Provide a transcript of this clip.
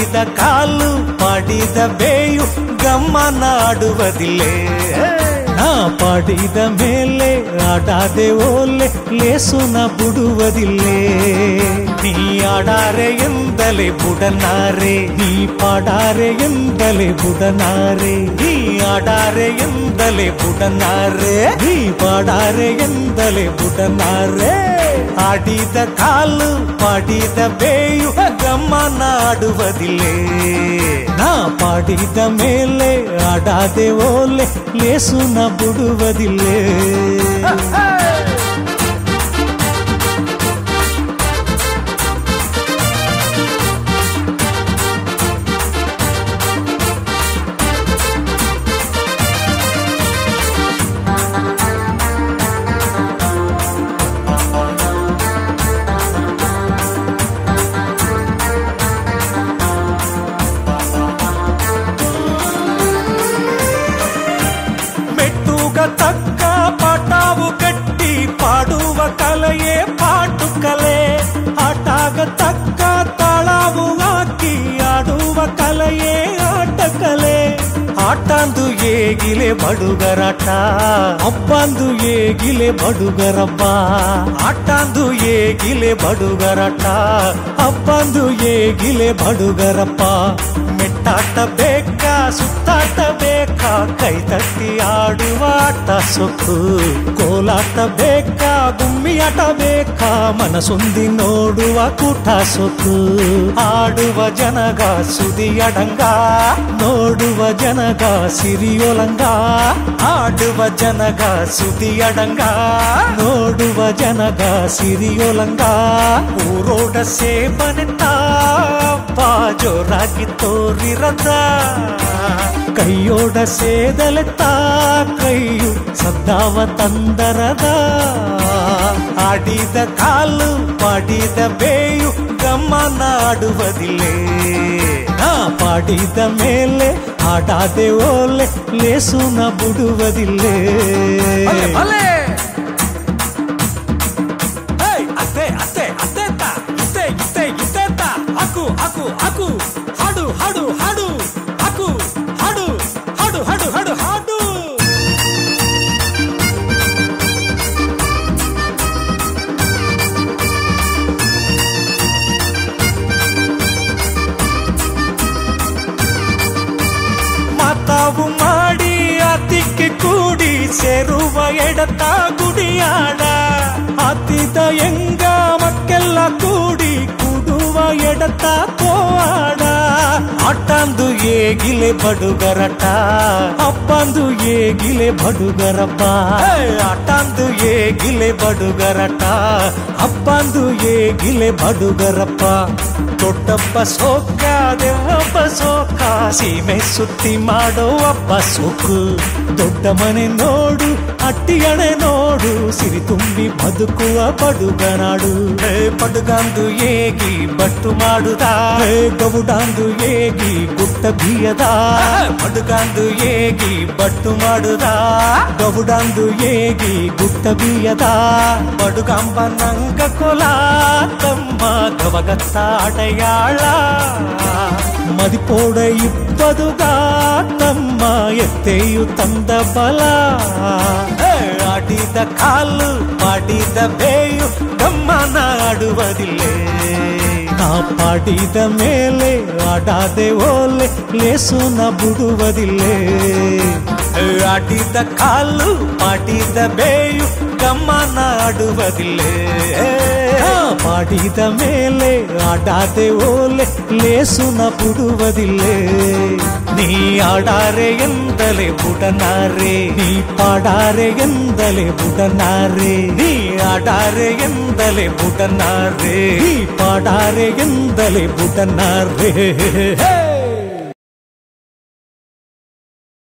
ಆಡಿದ ಕಾಲು ಪಾಡಿದ ಬೇಯು ಗಮ್ಮನಾಡುವುದಿಲ್ಲೇ ನಾ ಪಾಡಿದ ಮೇಲೆ ಆಡಾದೆ ಓಲೆ ಲೇಸುನ ಬಿಡುವುದಿಲ್ಲೇ ನೀ ಆಡಾರೆ ಎಂದಲೇ ಬುಡನಾರೆ ನೀ ಪಾಡಾರೆ ಎಂದಲೇ ಬುಡನಾರೆ ನೀ ಆಡಾರೆ ಎಂದಲೇ ಬುಡನಾರೆ ನೀ ಪಾಡಾರೆ ಎಂದಲೇ ಬುಡನಾರೆ ಆಡಿದ ಕಾಲು ಪಾಡಿದ ಬೇಯು ಗಮ್ಮನಾಡುವುದಿಲ್ಲೇ ನಾ ಪಾಡಿದ ಮೇಲೆ ಆಡಾದೆ ಓಲೆ ಲೇಸುನ ಬಿಡುವುದಿಲ್ಲೇ ತಕ್ಕ ಪಾಠವು ಕಟ್ಟಿ ಪಾಡುವ ಕಲೆಯೇ ಪಾಟು ಕಲೆ ಆಟಾಗ ತಕ್ಕ ತಾಳವು ಹಾಕಿ ಆಡುವ ಕಲೆಯೇ ಆಟ ಕಲೆ ಆಟಂದು ಏಗಿಲೆ ಬಡುಗರಾಟ ಅಬ್ಬಂದು ಏಗಿಲೆ ಬಡುಗರಬ್ಬ ಆಟಂದು ಏಗಿಲೆ ಬಡುಗರಾಟ ಅಬ್ಬಂದು ಏಗಿಲೆ ಬಡುಗರಪ್ಪ ಮೆಟ್ಟಾಟ ಬೇಕಾ ಸುತ್ತಾಟ ಬೇಕಾ ಕೈ ತಟ್ಟಿ ಆಡುವ ಆಟ ಸೊಕ್ಕು ಕೋಲಾಟ ಬೇಕಾ ಗುಮ್ಮಿಯಾಟ ಬೇಕಾ ಮನಸೊಂದಿ ನೋಡುವ ಕೂಟ ಸೊಕ್ಕು ಆಡುವ ಜನಗ ಸುದಿಯಡಂಗ ನೋಡುವ ಜನಗ ಸಿರಿಯೊಲಂಗ ಆಡುವ ಜನಗ ಸುದಿಯಡಂಗ ನೋಡುವ ಜನಗ ಸಿರಿಯೊಲಂಗ ಊರೋಡ ಸೇಬನೆ ತಾಪ ಜೋರಾಗಿ ತೋರಿರದ ಕೈಯೋಡ ಸೇದಲೆ ತಾ ಕೈಯು ಸದ್ದಾವ ತಂದರದ ಆಡಿದ ಕಾಲು ಪಾಡಿದ ಬೇಯು ಗಮ್ಮನಾಡುವುದಿಲ್ಲೇ ನಾ ಪಾಡಿದ ಮೇಲೆ ಆಡಾದೆ ಓಲೆ ಲೇಸುನ ಬಿಡುವುದಿಲ್ಲೇ ಅತ್ತೆ ಅತ್ತೆ ಅತ್ತೆತ್ತ ಇತ್ತೆ ಇತ್ತೆ ಇತ್ತೆತ್ತ ಅಕು ಅಕು ಅಕು ಹಾಡು ಹಾಡು ಹಾಡು ಅಕು ಹಾಡು ಹಾಡು ಹಾಡು ಹಾಡು ಹಾಡು ಮಾತಾವು ಮಾಡಿ ಅತಿಕ್ಕೆ ಕೂಡಿ ಸೇರುವ ಎಡತ ಗುಡಿಯಾಡ ಅತಿದ ಎಂಗ ಮಕ್ಕೆಲ್ಲ ಕೂಡಿ ಕೂಡುವ ಎಡತ ಕೋವಾಡ ಆಟಂದು ಏಗಿಲೆ ಬಡುಗರಟ ಅಪ್ಪಂದು ಏಗಿಲೆ ಬಡುಗರಪ್ಪ ಆಟಂದು ಏಗಿಲೆ ಬಡುಗರಟ ಅಪ್ಪಂದು ಏಗಿಲೆ ಬಡುಗರಪ್ಪ ದೊಡ್ಡಪ್ಪ ಸೋಕ ದೇವಪ್ಪ ಸೋಕ ಸೀಮೆ ಸುತ್ತಿ ಮಾಡೋ ಅಪ್ಪ ಸೋಕು ದೊಡ್ಡ ಮನೆ ನೋಡು ಅಟ್ಟಿಯಣೆ ನೋಡು ಸಿರಿ ತುಂಬಿ ಬದುಕುವ ಬಡುಗನಾಡು ಪಡುಗಂದು ಏಗಿ ಬಟ್ಟು ಮಾಡುದ ಗವುಡಂದು ಏಗಿ ಗುಟ್ಟ ಬಿಯದ ಪಡುಗಂದು ಏಗಿ ಬಟ್ಟು ಮಾಡುದ ಗವುಡಂದು ಏಗಿ ಗುಟ್ಟ ಬಿಯದ ಬಡುಗಂಬ ನಂಗ ಕೊಲ ತಮ್ಮ ಗವಗತ್ತ ಅಡೆಯಾಳ ಮದಿಪೋಡ ಇಪ್ಪದುಗ ತಮ್ಮ ಎತ್ತೆಯು ತಂದ ಬಲ ಆಡಿದ ಕಾಲು ಪಾಡಿದ ಬೇಯು ಗಮ್ಮನಾಡುವುದಿಲ್ಲೇ ನಾ ಪಾಡಿದ ಮೇಲೆ ಆಡಾದೆ ಓಲೆ ಲೇಸುನ ಬಿಡುವುದಿಲ್ಲೇ ಆಡಿದ ಕಾಲು ಪಾಡಿದ ಬೇಯು ಗಮ್ಮನಾಡುವುದಿಲ್ಲೇ ಪಾಡಿದ ಮೇಲೆ ಆಡಾದೆ ಓಲೆ ಲೇಸುನ ಬಿಡುವುದಿಲ್ಲೇ ನೀ ಆಡಾರೆ ಎಂದಲೇ ಬುಡನಾರೆ ನೀ ಪಾಡಾರೆ ಎಂದಲೇ ಬುಡನಾರೆ ನೀ ಆಡಾರೆ ಎಂದಲೇ ಬುಡನಾರೆ ನೀ ಪಾಡಾರೆ ಎಂದಲೇ ಬುಡನಾರೆ